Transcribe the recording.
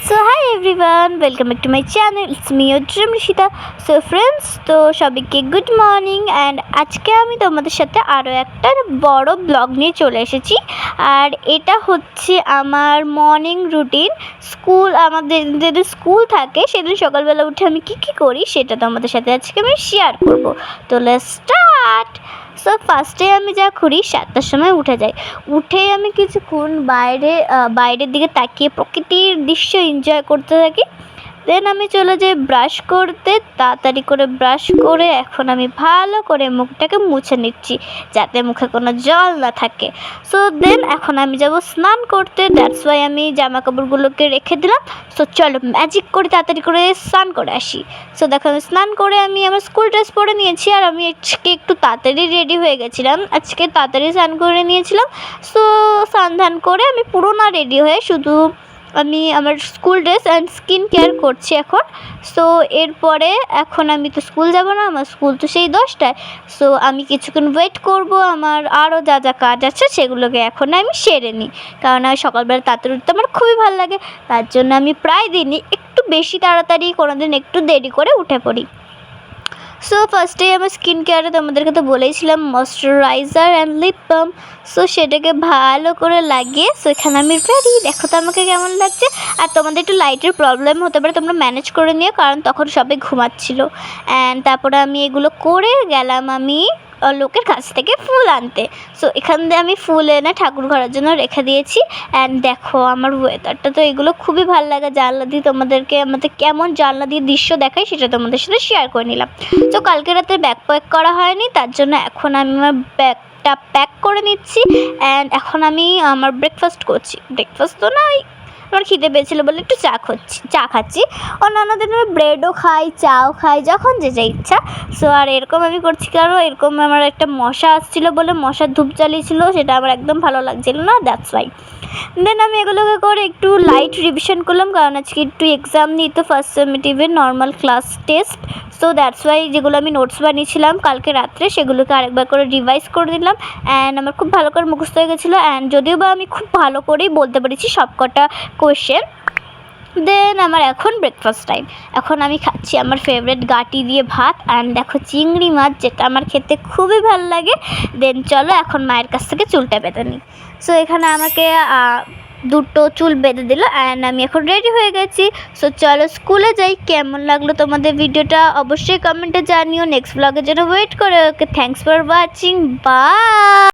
So hi everyone, welcome back to my channel. It's me your dream Rishita. So friends, তো সবাইকে good morning and আজকে আমি তোমাদের সাথে আরও একটা বড় ব্লগ নিয়ে চলে এসেছি। আর এটা হচ্ছে আমার মর্নিং রুটিন। আমাদের যেদিন স্কুল থাকে সেদিন সকালবেলা উঠে আমি কী করি সেটা তোমাদের সাথে আজকে আমি শেয়ার করব। তো লেটস স্টার্ট। সো ফার্স্টে আমি যা করি 7টার সময় উঠে যাই। উঠে আমি কিছুক্ষণ বাইরের দিকে তাকিয়ে প্রকৃতির দৃশ্য এনজয় করতে থাকি। দেন আমি চলে যাই ব্রাশ করতে। তাড়াতাড়ি করে ব্রাশ করে এখন আমি ভালো করে মুখটাকে মুছে নিচ্ছি যাতে মুখে কোনো জল না থাকে। সো দেন এখন আমি যাব স্নান করতে। দ্যাটস ওয়াই আমি জামা কাপড়গুলোকে রেখে দিলাম। সো চলো ম্যাজিক করে তাড়াতাড়ি করে স্নান করে আসি। সো দেখো আমি স্নান করে আমি আমার স্কুল ড্রেস পরে নিয়েছি। আর আমি আজকে একটু তাড়াতাড়ি রেডি হয়ে গেছিলাম, আজকে তাড়াতাড়ি স্নান করে নিয়েছিলাম। সো স্নান ধান করে আমি পুরো না রেডি হয়ে শুধু আমি আমার school dress and skin care করছি এখন। সো এরপরে এখন আমি তো স্কুল যাব না, আমার স্কুল তো সেই 10টায়। সো আমি কিছুক্ষণ ওয়েট করব, আমার আরও যা যা কাজ আছে সেগুলোকে এখন আমি সেরে নিই। কারণ আমি সকালবেলা তাড়াতাড়ি উঠতে আমার খুবই ভালো লাগে, তার জন্য আমি প্রায় দিনই একটু বেশি তাড়াতাড়ি কোনো দিন একটু দেরি করে উঠে পড়ি। সো ফার্স্টে আমার স্কিন কেয়ারে তোমাদেরকে তো বলেইছিলাম moisturiser and lip balm. So সেটাকে ভালো করে লাগিয়ে সো এখানে আমি রেডি। দেখো তো আমাকে কেমন লাগছে। আর তোমাদের একটু লাইটের প্রবলেম হতে পারে, তোমরা ম্যানেজ করে নিও কারণ তখন সবাই ঘুমাচ্ছিলো। অ্যান্ড তারপরে আমি এগুলো করে গেলাম আমি লোকের কাছ থেকে ফুল আনতে। সো এখান দিয়ে আমি ফুল এনে ঠাকুর ঘরের জন্য রেখে দিয়েছি। অ্যান্ড দেখো আমার ওয়েদারটা তো এগুলো খুবই ভালো লাগে। জানলা দিয়ে তোমাদেরকে আমাদের কেমন জানলা দিয়ে দৃশ্য দেখাই সেটা তোমাদের সাথে শেয়ার করে নিলাম। তো কালকে রাতে ব্যাগ প্যাক করা হয়নি, তার জন্য এখন আমি আমার ব্যাগটা প্যাক করে নিচ্ছি। অ্যান্ড এখন আমি আমার ব্রেকফাস্ট করছি। ব্রেকফাস্ট তো না, আমার খিদে পেয়েছিলো বলে একটু চা খাচ্ছি। অন্যান্য দিন আমি ব্রেডও খাই, চাও খাই, যখন যে যা ইচ্ছা। সো আর এরকম আমি করছি কারণ এরকম আমার একটা মশা আসছিলো বলে মশার ধূপ জ্বালিয়েছিলো, সেটা আমার একদম ভালো লাগছিলো না, দ্যাটস ওয়াই। দেন আমি এগুলোকে করে একটু লাইট রিভিশন করলাম কারণ আজকে একটু এক্সাম নিই তো, ফার্স্ট সেমিটিভের normal class test. So that's why যেগুলো আমি নোটস বানিয়েছিলাম কালকে রাত্রে সেগুলোকে আরেকবার করে রিভাইজ করে দিলাম। অ্যান্ড আমার খুব ভালো করে মুখস্থ হয়ে গেছিলো। অ্যান্ড যদিও বা আমি খুব ভালো করেই বলতে পেরেছি সব কটা কোয়েশ্চেন। দেন আমার এখন ব্রেকফাস্ট টাইম। এখন আমি খাচ্ছি আমার ফেভারিট গাটি দিয়ে ভাত অ্যান্ড দেখো চিংড়ি মাছ, যেটা আমার খেতে খুবই ভালো লাগে। দেন চলো এখন মায়ের কাছ থেকে চুলটা বেঁধে নিই। সো এখানে আমাকে দুটো চুল বেঁধে দিল অ্যান্ড আমি এখন রেডি হয়ে গেছি। সো চলো স্কুলে যাই। কেমন লাগলো তোমাদের ভিডিওটা অবশ্যই কমেন্টে জানিও। নেক্সট ব্লগের জন্য ওয়েট করে। ওকে, থ্যাংকস ফর ওয়াচিং, বাই।